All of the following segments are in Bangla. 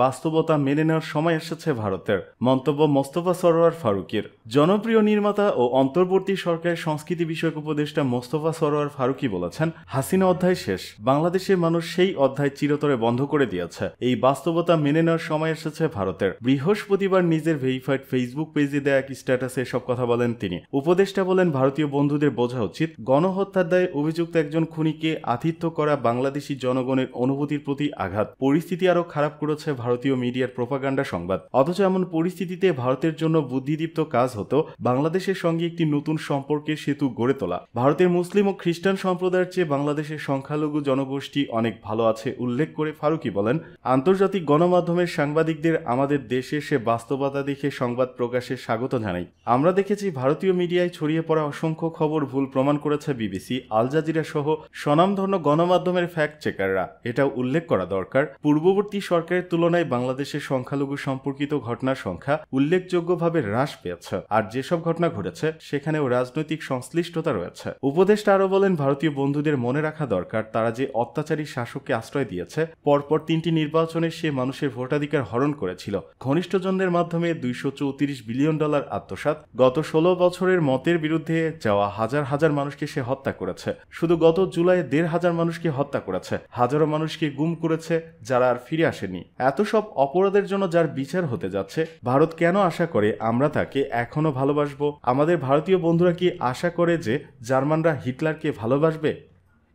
বাস্তবতা মেনে নেওয়ার সময় এসেছে ভারতের। মন্তব্য মোস্তফা সরোয়ার ফারুকীর। জনপ্রিয় নির্মাতা ও অন্তর্বর্তী সরকারের সংস্কৃতি বিষয়ক উপদেষ্টা মোস্তফা সরোয়ার ফারুকী বলেছেন, হাসিনা অধ্যায় শেষ, বাংলাদেশের মানুষ সেই অধ্যায় চিরতরে বন্ধ করে দিয়েছে। এই বাস্তবতা মেনে নেওয়ার সময় এসেছে ভারতের। বৃহস্পতিবার নিজের ভেরিফাইড ফেসবুক পেজে দেয়া এক স্ট্যাটাসে এসব কথা বলেন তিনি। উপদেষ্টা বলেন, ভারতীয় বন্ধুদের বোঝা উচিত, গণহত্যার দায়ে অভিযুক্ত একজন খুনিকে আতিথ্য করা বাংলাদেশি জনগণের অনুভূতির প্রতি আঘাত। পরিস্থিতি আরও খারাপ করেছে ভারতীয় মিডিয়ার প্রোপাগান্ডা সংবাদ। অথচ এমন পরিস্থিতিতে ভারতের জন্য বুদ্ধিদীপ্ত কাজ হতো বাংলাদেশের সঙ্গে একটি নতুন সম্পর্কের সেতু গড়ে তোলা। ভারতের মুসলিম ও খ্রিস্টান সম্প্রদায়ের চেয়ে বাংলাদেশের সংখ্যালঘু জনগোষ্ঠী অনেক ভালো আছে উল্লেখ করে ফারুকী বলেন, আন্তর্জাতিক গণমাধ্যমের সাংবাদিকদের আমাদের দেশে সে বাস্তবতা দেখে সংবাদ প্রকাশে স্বাগত জানাই। আমরা দেখেছি ভারতীয় মিডিয়ায় ছড়িয়ে পড়া অসংখ্য খবর ভুল প্রমাণ করেছে বিবিসি, আল জাজিরা সহ স্বনামধন্য গণমাধ্যমের ফ্যাক্ট চেকাররা। এটাও উল্লেখ করা দরকার, পূর্ববর্তী সরকারের তুলনায় বাংলাদেশের সংখ্যালঘু সম্পর্কিত ঘটনার সংখ্যা উল্লেখযোগ্যভাবে হ্রাস পেয়েছে, আর যেসব ঘটনা ঘটেছে সেখানেও রাজনৈতিক সংশ্লিষ্টতা রয়েছে। উপদেষ্টা আরও বলেন, ভারতীয় বন্ধুদের মনে রাখা দরকার, তারা যে অত্যাচারী শাসককে আশ্রয় দিয়েছে, পরপর 3টি নির্বাচনে সে মানুষের ভোটাধিকার হরণ করেছিল, ঘনিষ্ঠজনদের মাধ্যমে $234 বিলিয়ন আত্মসাৎ, গত 16 বছরের মতের বিরুদ্ধে যাওয়া হাজার হাজার মানুষকে সে হত্যা করেছে। শুধু গত জুলাই 1,500 মানুষকে হত্যা করেছে, হাজারো মানুষকে গুম করেছে যারা আর ফিরে আসেনি। এত সব অপরাধের জন্য যার বিচার হতে যাচ্ছে, ভারত কেন আশা করে আমরা তাকে এখনো ভালোবাসবো? আমাদের ভারতীয় বন্ধুরা কি আশা করে যে জার্মানরা হিটলারকে ভালোবাসবে?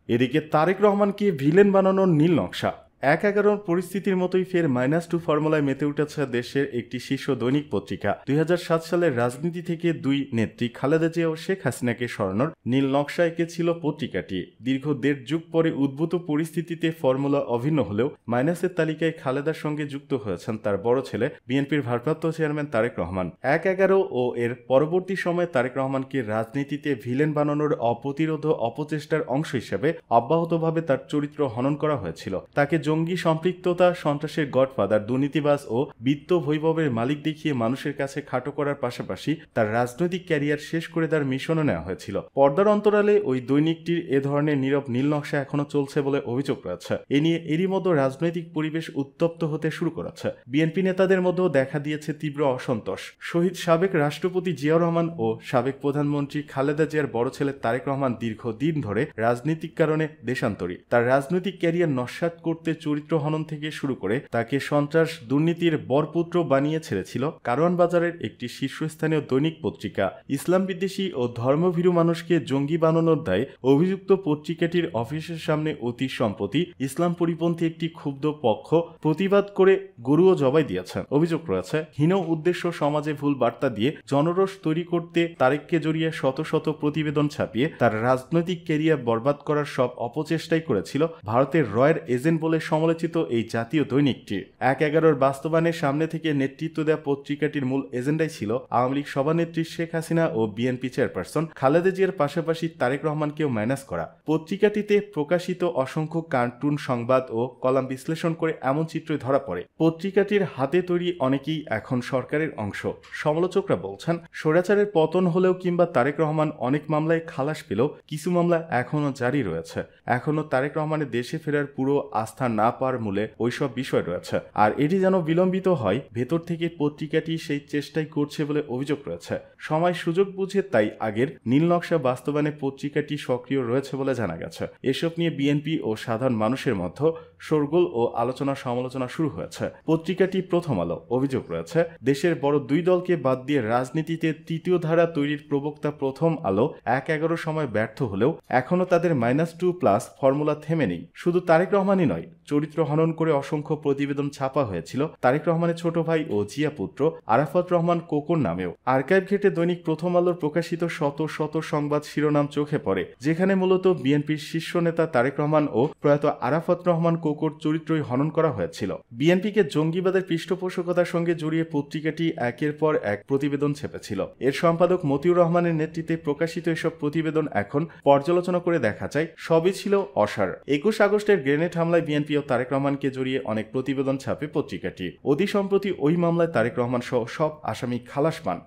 এদিকে তারেক রহমানকে ভিলেন বানানোর নীল নকশা। 1/11 পরিস্থিতির মতোই ফের -2 ফর্মুলায় মেতে উঠেছে দেশের একটি শীর্ষ দৈনিক পত্রিকা। 2007 সালের রাজনীতি থেকে দুই নেত্রী খালেদা জিয়া ও শেখ হাসিনাকে সরানোর নীল নকশা এঁকেছিল পত্রিকাটি। দীর্ঘ 1.5 যুগ পরে উদ্ভূত পরিস্থিতিতে ফর্মুলা অভিন্ন হলেও মাইনাসের তালিকায় খালেদার সঙ্গে যুক্ত হয়েছেন তার বড় ছেলে বিএনপির ভারপ্রাপ্ত চেয়ারম্যান তারেক রহমান। 1/11 ও এর পরবর্তী সময়ে তারেক রহমানকে রাজনীতিতে ভিলেন বানানোর অপ্রতিরোধ অপচেষ্টার অংশ হিসেবে অব্যাহতভাবে তার চরিত্র হনন করা হয়েছিল। তাকে জঙ্গি সম্পৃক্ততা, সন্ত্রাসের গডফাদার, দুর্নীতিবাজ ও বিত্ত বৈভবের মালিক দেখিয়ে মানুষের কাছে খাটো করার পাশাপাশি তার রাজনৈতিক ক্যারিয়ার শেষ করে দেওয়ার মিশনও নেওয়া হয়েছিল। পর্দার অন্তরালে ওই দৈনিকটির এ ধরনের নীরব নীল নকশা এখনো চলছে বলে অভিযোগ রয়েছে। এ নিয়ে এরই মধ্যে রাজনৈতিক পরিবেশ উত্তপ্ত হতে শুরু করেছে। বিএনপি নেতাদের মধ্যেও দেখা দিয়েছে তীব্র অসন্তোষ। শহীদ সাবেক রাষ্ট্রপতি জিয়াউর রহমান ও সাবেক প্রধানমন্ত্রী খালেদা জিয়ার বড় ছেলে তারেক রহমান দীর্ঘদিন ধরে রাজনৈতিক কারণে দেশান্তরী। তার রাজনৈতিক ক্যারিয়ার নস্যাৎ করতে চরিত্র হনন থেকে শুরু করে তাকে সন্ত্রাস দুর্নীতির বরপুত্র বানিয়ে ছেড়েছিল কারওয়ান বাজারের একটি শীর্ষস্থানীয় দৈনিক পত্রিকা। ইসলাম বিদ্বেষী ও ধর্মভীরু মানুষকে জঙ্গি বানানোর দায়ে অভিযুক্ত পত্রিকাটির অফিসের সামনে অতি সম্প্রতি ইসলাম পরিপন্থী একটি ক্ষুব্ধ পক্ষ প্রতিবাদ করে গরুও জবাই দিয়েছেন। অভিযোগ রয়েছে, হীন উদ্দেশ্য সমাজে ভুল বার্তা দিয়ে জনরোষ তৈরি করতে তারেককে জড়িয়ে শত শত প্রতিবেদন ছাপিয়ে তার রাজনৈতিক ক্যারিয়ার বরবাদ করার সব অপচেষ্টাই করেছিল ভারতের রয়ের এজেন্ট বলে সমালোচিত এই জাতীয় দৈনিকটি। 1/11 বাস্তবায়নের সামনে থেকে নেতৃত্ব দেওয়া পত্রিকাটির মূল এজেন্ডাই ছিল আওয়ামী লীগ সভানেত্রী শেখ হাসিনা ও বিএনপি চেয়ারপারসন খালেদা জিয়ার পাশাপাশি তারেক রহমানকেও মাইনাস করা। পত্রিকাটিতে প্রকাশিত অসংখ্য কার্টুন, সংবাদ ও কলাম বিশ্লেষণ করে এমন চিত্রই ধরা পড়ে। পত্রিকাটির হাতে তৈরি অনেকেই এখন সরকারের অংশ। সমালোচকরা বলছেন, স্বৈরাচারের পতন হলেও কিংবা তারেক রহমান অনেক মামলায় খালাস পেলেও কিছু মামলা এখনও জারি রয়েছে। এখনও তারেক রহমানের দেশে ফেরার পুরো আস্থা না পাওয়ার মূলে ওইসব বিষয় রয়েছে। আর এটি যেন বিলম্বিত হয়, ভেতর থেকে পত্রিকাটি সেই চেষ্টাই করছে বলে অভিযোগ রয়েছে। সময় সুযোগ বুঝে তাই আগের নীল নকশা বাস্তবায়নে পত্রিকাটি সক্রিয় রয়েছে বলে জানা গেছে। এসব নিয়ে বিএনপি ও সাধারণ মানুষের মধ্যে শোরগোল ও আলোচনা সমালোচনা শুরু হয়েছে। পত্রিকাটি প্রথম আলো। অভিযোগ রয়েছে, দেশের বড় দুই দলকে বাদ দিয়ে রাজনীতিতে তৃতীয় ধারা তৈরির প্রবক্তা প্রথম আলো 1/11 সময় ব্যর্থ হলেও এখনও তাদের -2+ ফর্মুলা থেমে নেই। শুধু তারেক রহমানই নয়, চরিত্র হনন করে অসংখ্য প্রতিবেদন ছাপা হয়েছিল তারেক রহমানের ছোট ভাই ও জিয়া পুত্র আরাফাত রহমান কোকোর নামেও। আর্কাইভ ঘেটে দৈনিক প্রথম আলোর প্রকাশিত শত শত সংবাদ শিরোনাম চোখে পড়ে, যেখানে মূলত বিএনপির শীর্ষ নেতা তারেক রহমান ও প্রয়াত আরাফাত রহমান কোকোর চরিত্রই হনন করা হয়েছিল। বিএনপিকে জঙ্গিবাদের পৃষ্ঠপোষকতার সঙ্গে জড়িয়ে পত্রিকাটি একের পর এক প্রতিবেদন ছেপেছিল। এর সম্পাদক মতিউর রহমানের নেতৃত্বে প্রকাশিত এসব প্রতিবেদন এখন পর্যালোচনা করে দেখা যায় সবই ছিল অসার। 21 আগস্টের গ্রেনেড হামলায় বিএনপি ও তারেক রহমানকে জড়িয়ে অনেক প্রতিবেদন ছাপে পত্রিকাটি। অতি সম্প্রতি ওই মামলায় তারেক রহমান সহ সব আসামি খালাস পান।